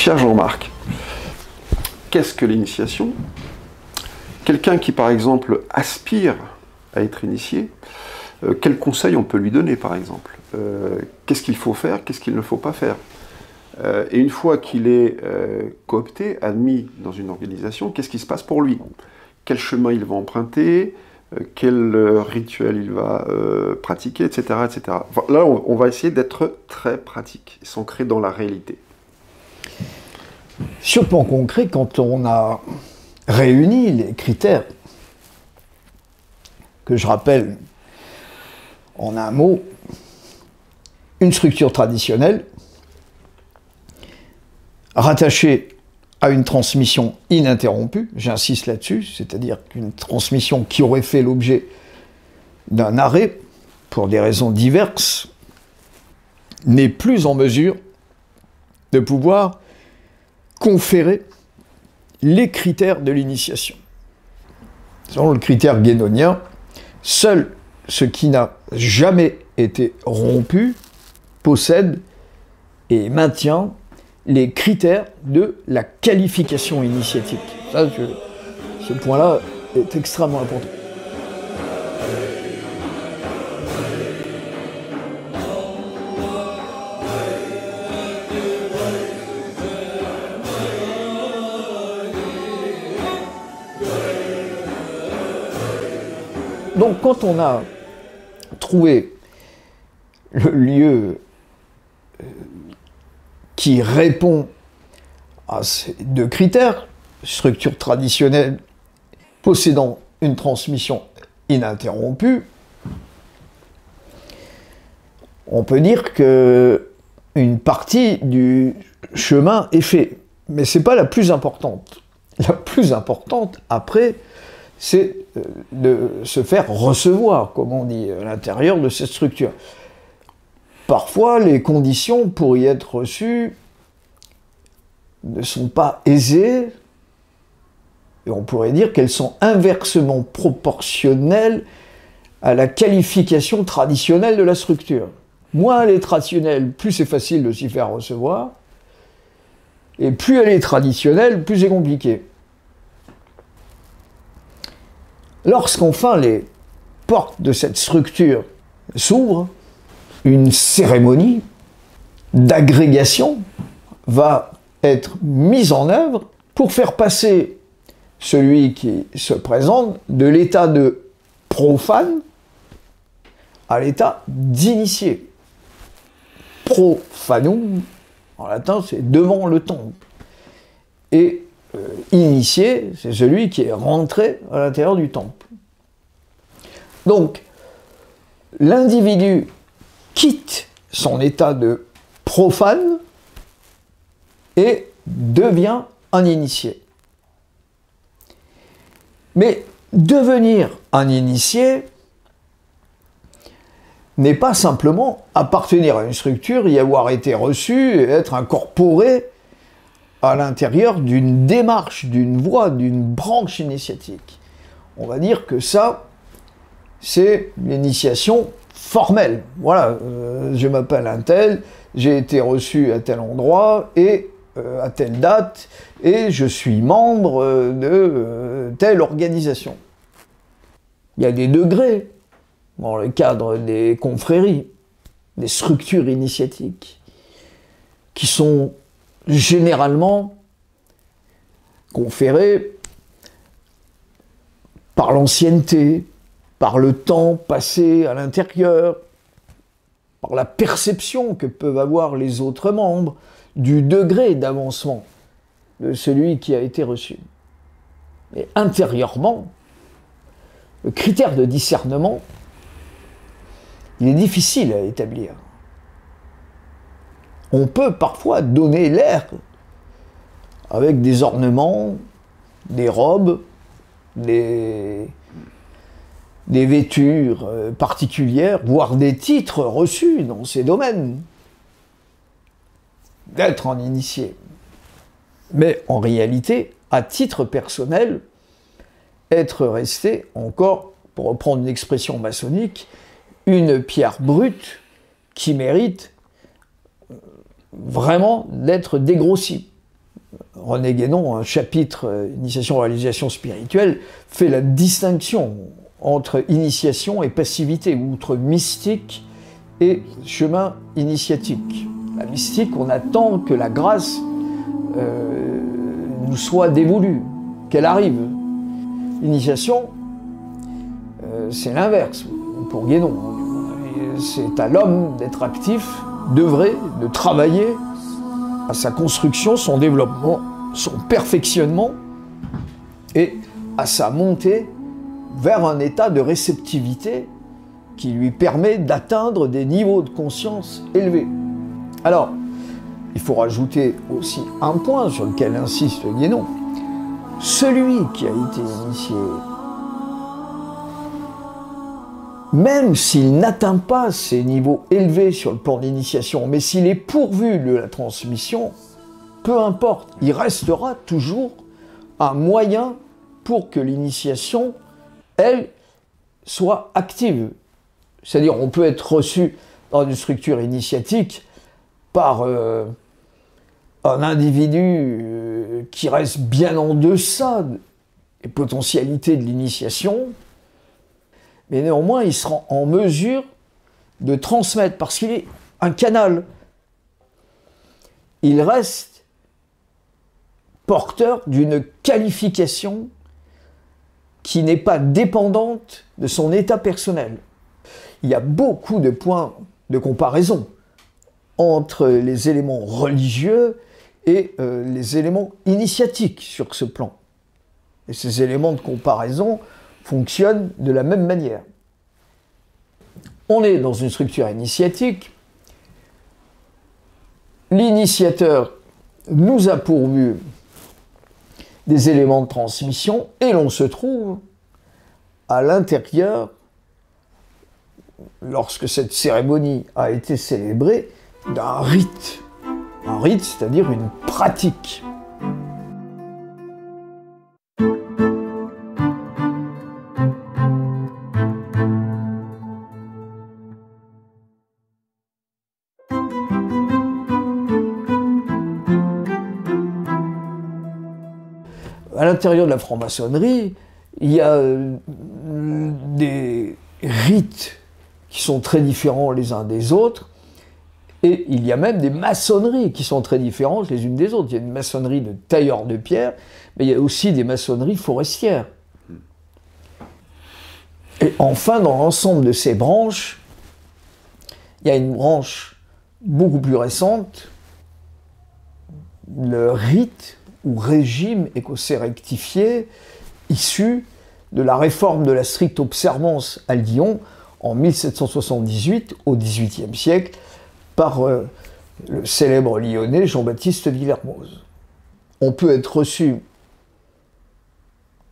Cher Jean-Marc, qu'est-ce que l'initiation? Quelqu'un qui, par exemple, aspire à être initié, quels conseils on peut lui donner, par exemple? Qu'est-ce qu'il faut faire, qu'est-ce qu'il ne faut pas faire? Et une fois qu'il est coopté, admis dans une organisation, qu'est-ce qui se passe pour lui? Quel chemin il va emprunter? Quel rituel il va pratiquer, etc., etc. Enfin, là, on va essayer d'être très pratique, s'ancrer dans la réalité. Sur le plan concret, quand on a réuni les critères, que je rappelle en un mot, une structure traditionnelle, rattachée à une transmission ininterrompue, j'insiste là-dessus, c'est-à-dire qu'une transmission qui aurait fait l'objet d'un arrêt, pour des raisons diverses, n'est plus en mesure de pouvoir conférer les critères de l'initiation. Selon le critère guénonien, seul ce qui n'a jamais été rompu possède et maintient les critères de la qualification initiatique. Ça, ce point-là est extrêmement important. Donc, quand on a trouvé le lieu qui répond à ces deux critères, structure traditionnelle possédant une transmission ininterrompue, on peut dire qu'une partie du chemin est fait. Mais ce n'est pas la plus importante. La plus importante, après, c'est de se faire recevoir, comme on dit, à l'intérieur de cette structure. Parfois, les conditions pour y être reçues ne sont pas aisées, et on pourrait dire qu'elles sont inversement proportionnelles à la qualification traditionnelle de la structure. Moins elle est traditionnelle, plus c'est facile de s'y faire recevoir, et plus elle est traditionnelle, plus c'est compliqué. Lorsqu'enfin les portes de cette structure s'ouvrent, une cérémonie d'agrégation va être mise en œuvre pour faire passer celui qui se présente de l'état de profane à l'état d'initié. Profanum, en latin, c'est devant le temple. Et initié, c'est celui qui est rentré à l'intérieur du temple. Donc, l'individu quitte son état de profane et devient un initié. Mais devenir un initié n'est pas simplement appartenir à une structure, y avoir été reçu et être incorporé à l'intérieur d'une démarche, d'une voie, d'une branche initiatique. On va dire que ça, c'est l'initiation formelle. Voilà, je m'appelle un tel, j'ai été reçu à tel endroit et à telle date, et je suis membre de telle organisation. Il y a des degrés dans le cadre des confréries, des structures initiatiques, qui sont généralement conférées par l'ancienneté, par le temps passé à l'intérieur, par la perception que peuvent avoir les autres membres du degré d'avancement de celui qui a été reçu. Mais intérieurement, le critère de discernement, il est difficile à établir. On peut parfois donner l'air avec des ornements, des robes, des vêtures particulières, voire des titres reçus dans ces domaines, d'être un initié. Mais en réalité, à titre personnel, être resté encore, pour reprendre une expression maçonnique, une pierre brute qui mérite vraiment d'être dégrossie. René Guénon, un chapitre Initiation réalisation spirituelle, fait la distinction entre initiation et passivité, ou entre mystique et chemin initiatique. La mystique, on attend que la grâce nous soit dévolue, qu'elle arrive. L'initiation, c'est l'inverse pour Guénon. C'est à l'homme d'être actif, d'œuvrer, de travailler à sa construction, son développement, son perfectionnement et à sa montée vers un état de réceptivité qui lui permet d'atteindre des niveaux de conscience élevés. Alors, il faut rajouter aussi un point sur lequel insiste Guénon. Celui qui a été initié, même s'il n'atteint pas ces niveaux élevés sur le plan d'initiation, mais s'il est pourvu de la transmission, peu importe, il restera toujours un moyen pour que l'initiation, elle, soit active. C'est-à-dire, on peut être reçu dans une structure initiatique par un individu qui reste bien en deçà des potentialités de l'initiation, mais néanmoins, il sera en mesure de transmettre, parce qu'il est un canal. Il reste porteur d'une qualification qui n'est pas dépendante de son état personnel. Il y a beaucoup de points de comparaison entre les éléments religieux et les éléments initiatiques sur ce plan. Et ces éléments de comparaison fonctionnent de la même manière. On est dans une structure initiatique. L'initiateur nous a pourvu des éléments de transmission et l'on se trouve à l'intérieur, lorsque cette cérémonie a été célébrée, d'un rite. Un rite, c'est-à-dire une pratique. À l'intérieur de la franc-maçonnerie, il y a des rites qui sont très différents les uns des autres, et il y a même des maçonneries qui sont très différentes les unes des autres. Il y a une maçonnerie de tailleurs de pierre, mais il y a aussi des maçonneries forestières. Et enfin, dans l'ensemble de ces branches, il y a une branche beaucoup plus récente, le rite ou régime écossais rectifié, issu de la réforme de la stricte observance à Lyon en 1778, au XVIIIe siècle, par le célèbre lyonnais Jean-Baptiste Villermoz. On peut être reçu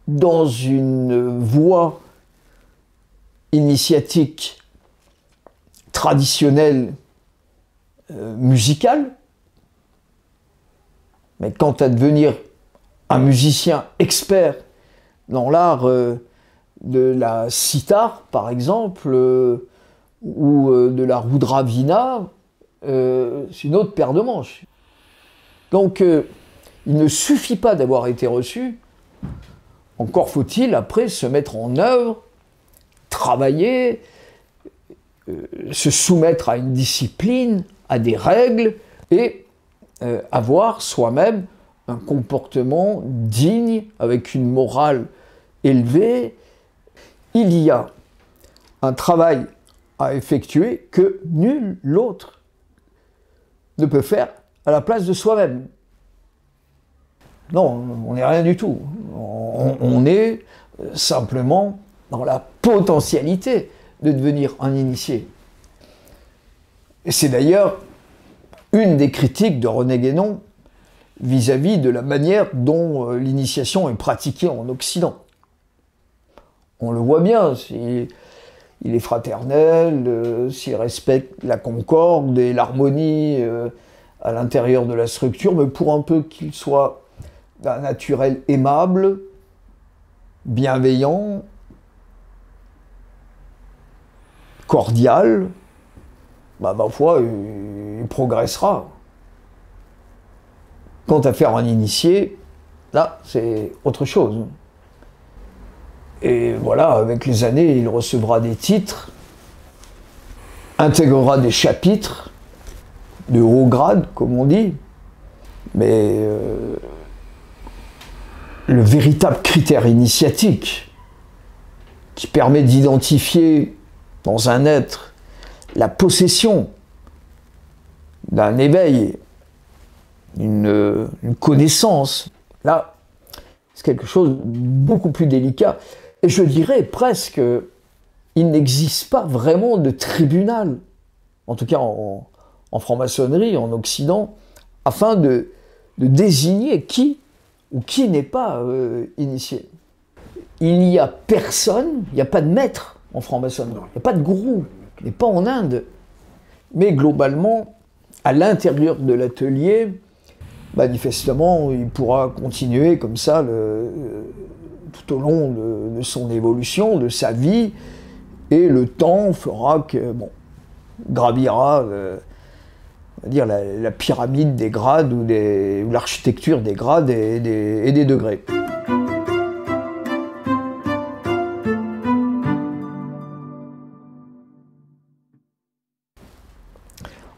dans une voie initiatique traditionnelle musicale, mais quant à devenir un musicien expert dans l'art de la sitar, par exemple, ou de la roudravina, c'est une autre paire de manches. Donc, il ne suffit pas d'avoir été reçu, encore faut-il après se mettre en œuvre, travailler, se soumettre à une discipline, à des règles, et avoir soi-même un comportement digne, avec une morale élevée. Il y a un travail à effectuer que nul autre ne peut faire à la place de soi-même. Non, on n'est rien du tout. On est simplement dans la potentialité de devenir un initié. Et c'est d'ailleurs une des critiques de René Guénon vis-à-vis de la manière dont l'initiation est pratiquée en Occident. On le voit bien, il est fraternel, s'il respecte la concorde et l'harmonie à l'intérieur de la structure, mais pour un peu qu'il soit d'un naturel aimable, bienveillant, cordial, parfois il progressera. Quant à faire un initié, là, c'est autre chose. Et voilà, avec les années, il recevra des titres, intégrera des chapitres de haut grade, comme on dit, mais le véritable critère initiatique qui permet d'identifier dans un être la possession d'un éveil, une connaissance, là, c'est quelque chose de beaucoup plus délicat. Et je dirais presque, il n'existe pas vraiment de tribunal, en tout cas en franc-maçonnerie, en Occident, afin de désigner qui ou qui n'est pas initié. Il n'y a personne, il n'y a pas de maître en franc-maçonnerie, il n'y a pas de gourou, il n'est pas en Inde. Mais globalement, à l'intérieur de l'atelier, manifestement, il pourra continuer comme ça tout au long de son évolution, de sa vie, et le temps fera que, bon, gravira, on va dire, la pyramide des grades ou l'architecture des grades et des degrés.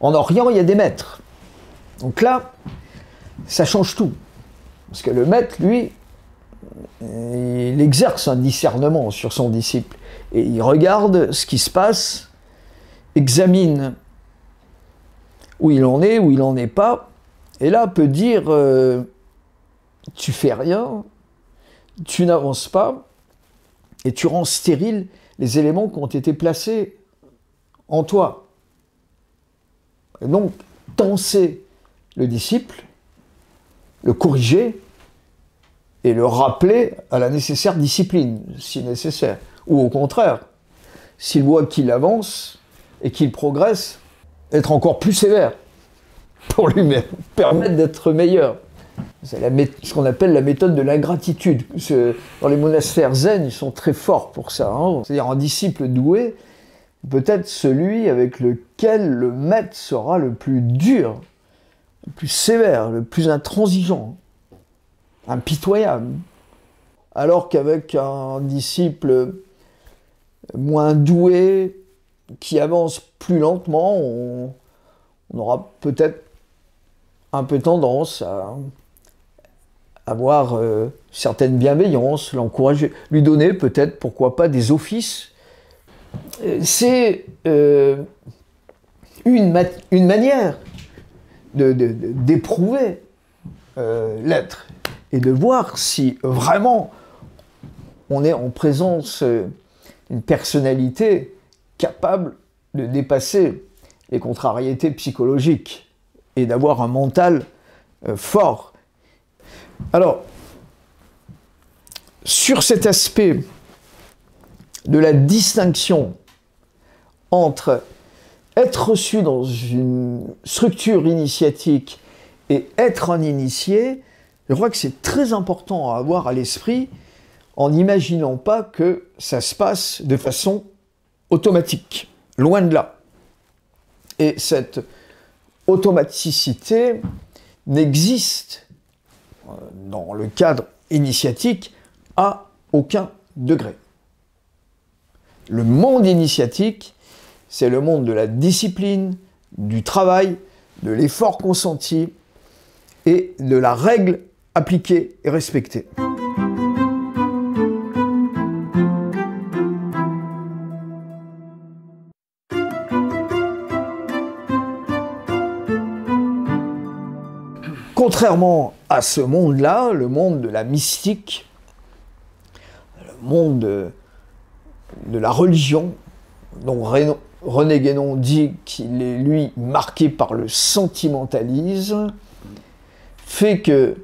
En Orient, il y a des maîtres. Donc là, ça change tout. Parce que le maître, lui, il exerce un discernement sur son disciple. Et il regarde ce qui se passe, examine où il en est, où il n'en est pas. Et là, peut dire, tu fais rien, tu n'avances pas, et tu rends stériles les éléments qui ont été placés en toi. Et donc, tenser le disciple, le corriger et le rappeler à la nécessaire discipline, si nécessaire. Ou au contraire, s'il voit qu'il avance et qu'il progresse, être encore plus sévère pour lui permettre d'être meilleur. C'est ce qu'on appelle la méthode de l'ingratitude. Dans les monastères zen, ils sont très forts pour ça. Hein. C'est-à-dire un disciple doué, peut-être celui avec lequel le maître sera le plus dur, le plus sévère, le plus intransigeant, impitoyable. Alors qu'avec un disciple moins doué, qui avance plus lentement, on aura peut-être un peu tendance à avoir certaine bienveillance, l'encourager, lui donner peut-être, pourquoi pas, des offices. C'est une manière d'éprouver l'être et de voir si vraiment on est en présence d'une personnalité capable de dépasser les contrariétés psychologiques et d'avoir un mental fort. Alors, sur cet aspect de la distinction entre être reçu dans une structure initiatique et être un initié, je crois que c'est très important à avoir à l'esprit en n'imaginant pas que ça se passe de façon automatique, loin de là. Et cette automaticité n'existe dans le cadre initiatique à aucun degré. Le monde initiatique, c'est le monde de la discipline, du travail, de l'effort consenti et de la règle appliquée et respectée. Contrairement à ce monde-là, le monde de la mystique, le monde de la religion, dont René Guénon dit qu'il est, lui, marqué par le sentimentalisme, fait que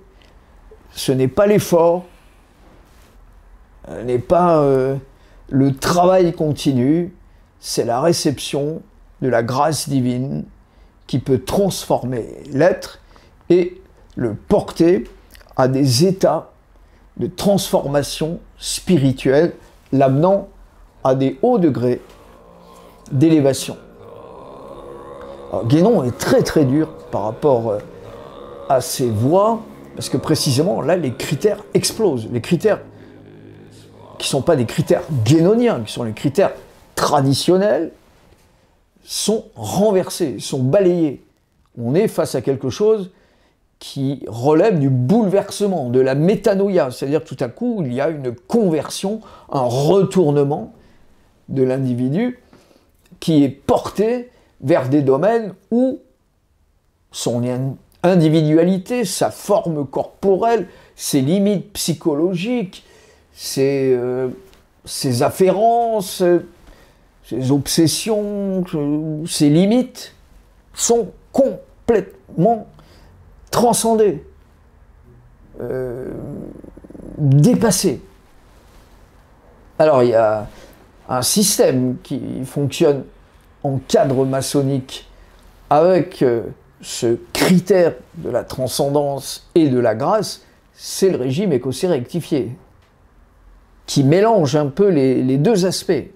ce n'est pas l'effort, n'est pas le travail continu, c'est la réception de la grâce divine qui peut transformer l'être et le porter à des états de transformation spirituelle, l'amenant à des hauts degrés d'élévation. Guénon est très très dur par rapport à ces voies, parce que précisément là les critères explosent. Les critères qui ne sont pas des critères guénoniens, qui sont les critères traditionnels, sont renversés, sont balayés. On est face à quelque chose qui relève du bouleversement, de la métanoïa, c'est-à-dire tout à coup il y a une conversion, un retournement de l'individu qui est porté vers des domaines où son individualité, sa forme corporelle, ses limites psychologiques, ses afférences, ses obsessions, ses limites sont complètement transcendées, dépassées. Alors il y a un système qui fonctionne en cadre maçonnique avec ce critère de la transcendance et de la grâce, c'est le régime écossais rectifié, qui mélange un peu les deux aspects.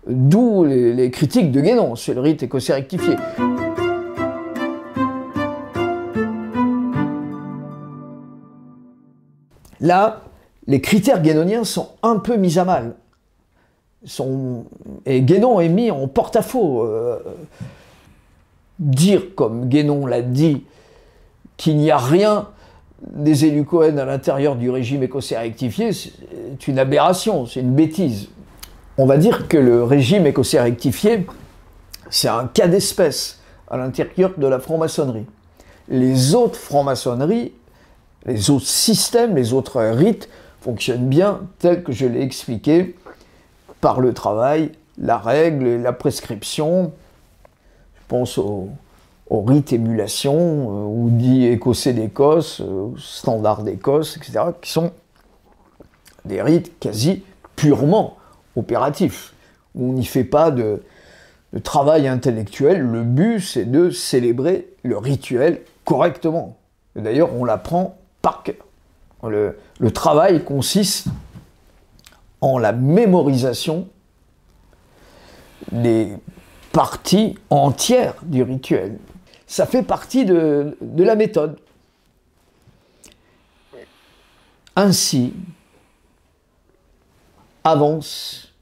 D'où les critiques de Guénon, c'est le rite écossais rectifié. Là, les critères guénoniens sont un peu mis à mal. Et Guénon est mis en porte-à-faux. Dire, comme Guénon l'a dit, qu'il n'y a rien des élus Cohen à l'intérieur du régime écossais rectifié, c'est une aberration, c'est une bêtise. On va dire que le régime écossais rectifié, c'est un cas d'espèce à l'intérieur de la franc-maçonnerie. Les autres francs-maçonneries, les autres systèmes, les autres rites fonctionnent bien tel que je l'ai expliqué par le travail, la règle, la prescription. Je pense au rite émulation, ou dit écossais d'Écosse, standard d'Écosse, etc., qui sont des rites quasi purement opératifs, où on n'y fait pas de travail intellectuel. Le but, c'est de célébrer le rituel correctement. D'ailleurs, on l'apprend par cœur. Le travail consiste en la mémorisation des parties entières du rituel. Ça fait partie de la méthode. Ainsi, avance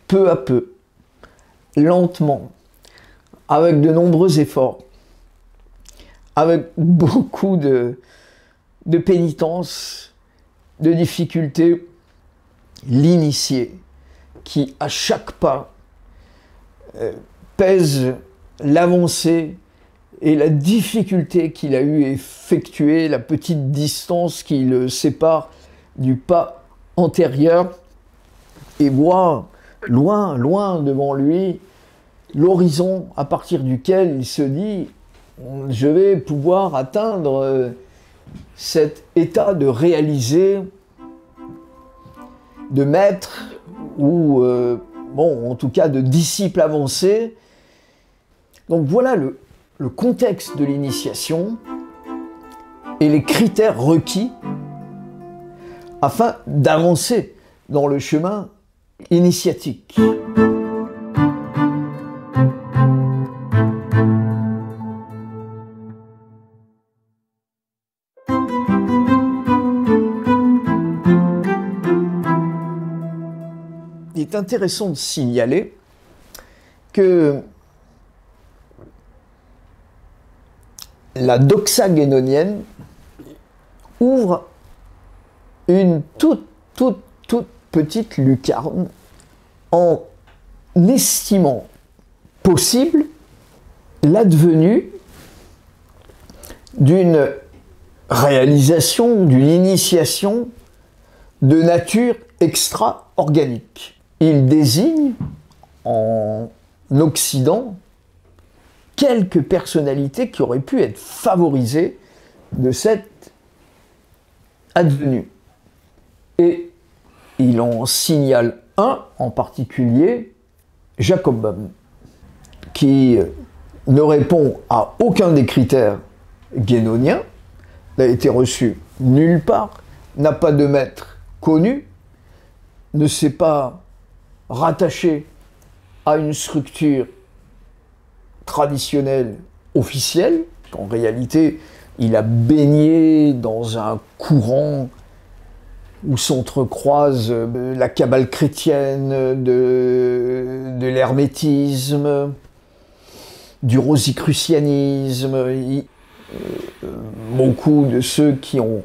peu à peu, lentement, avec de nombreux efforts, avec beaucoup de pénitence, de difficultés, l'initié qui, à chaque pas, pèse l'avancée et la difficulté qu'il a eu à effectuer, la petite distance qui le sépare du pas antérieur, et voit loin, loin devant lui l'horizon à partir duquel il se dit « je vais pouvoir atteindre cet état de réalisé, de maître, ou bon, en tout cas de disciple avancé ». Donc voilà le contexte de l'initiation et les critères requis afin d'avancer dans le chemin initiatique. Il est intéressant de signaler que la doxa guénonienne ouvre une toute petite lucarne en estimant possible l'advenue d'une réalisation, d'une initiation de nature extra-organique. Il désigne en Occident quelques personnalités qui auraient pu être favorisées de cette advenue. Et il en signale un en particulier, Jacob Boehme, qui ne répond à aucun des critères guénoniens, n'a été reçu nulle part, n'a pas de maître connu, ne s'est pas rattaché à une structure traditionnelle officielle, qu'en réalité, il a baigné dans un courant où s'entrecroisent la cabale chrétienne, de l'hermétisme, du rosicrucianisme. Beaucoup de ceux qui ont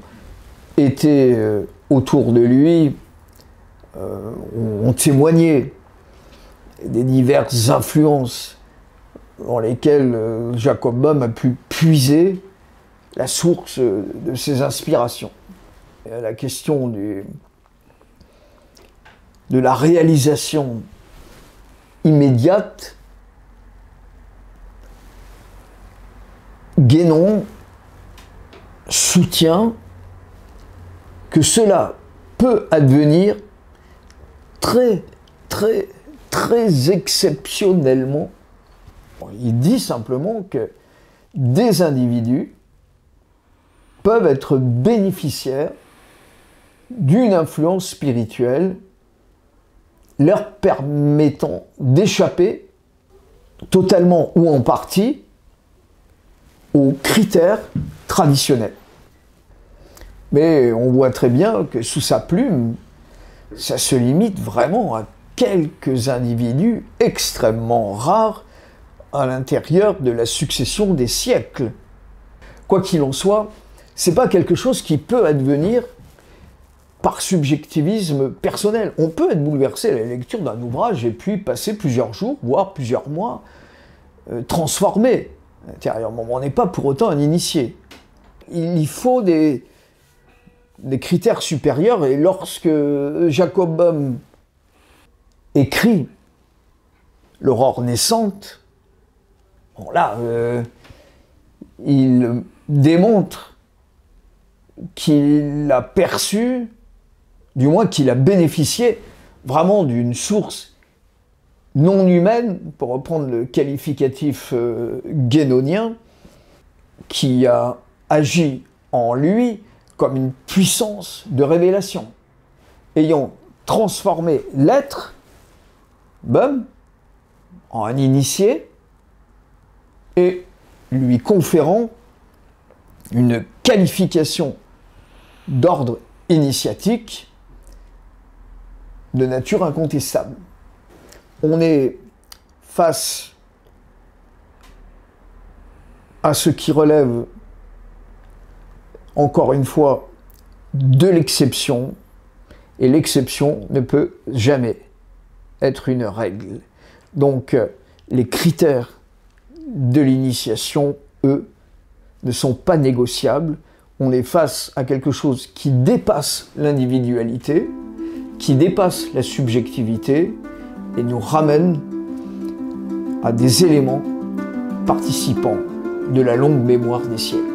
été autour de lui ont témoigné des diverses influences dans lesquelles Jacob Boehme a pu puiser la source de ses inspirations. La question de la réalisation immédiate, Guénon soutient que cela peut advenir très exceptionnellement. Il dit simplement que des individus peuvent être bénéficiaires d'une influence spirituelle leur permettant d'échapper totalement ou en partie aux critères traditionnels. Mais on voit très bien que sous sa plume, ça se limite vraiment à quelques individus extrêmement rares à l'intérieur de la succession des siècles. Quoi qu'il en soit, c'est pas quelque chose qui peut advenir par subjectivisme personnel. On peut être bouleversé à la lecture d'un ouvrage et puis passer plusieurs jours, voire plusieurs mois, transformé intérieurement. On n'est pas pour autant un initié. Il y faut des critères supérieurs, et lorsque Jacob Boehme écrit L'aurore naissante, bon là, il démontre qu'il a perçu, du moins qu'il a bénéficié vraiment d'une source non humaine, pour reprendre le qualificatif guénonien, qui a agi en lui comme une puissance de révélation, ayant transformé l'être, Boehme, en un initié, et lui conférant une qualification d'ordre initiatique de nature incontestable. On est face à ce qui relève, encore une fois, de l'exception, et l'exception ne peut jamais être une règle. Donc, les critères de l'initiation, eux, ne sont pas négociables. On est face à quelque chose qui dépasse l'individualité, qui dépasse la subjectivité, et nous ramène à des éléments participant de la longue mémoire des siècles.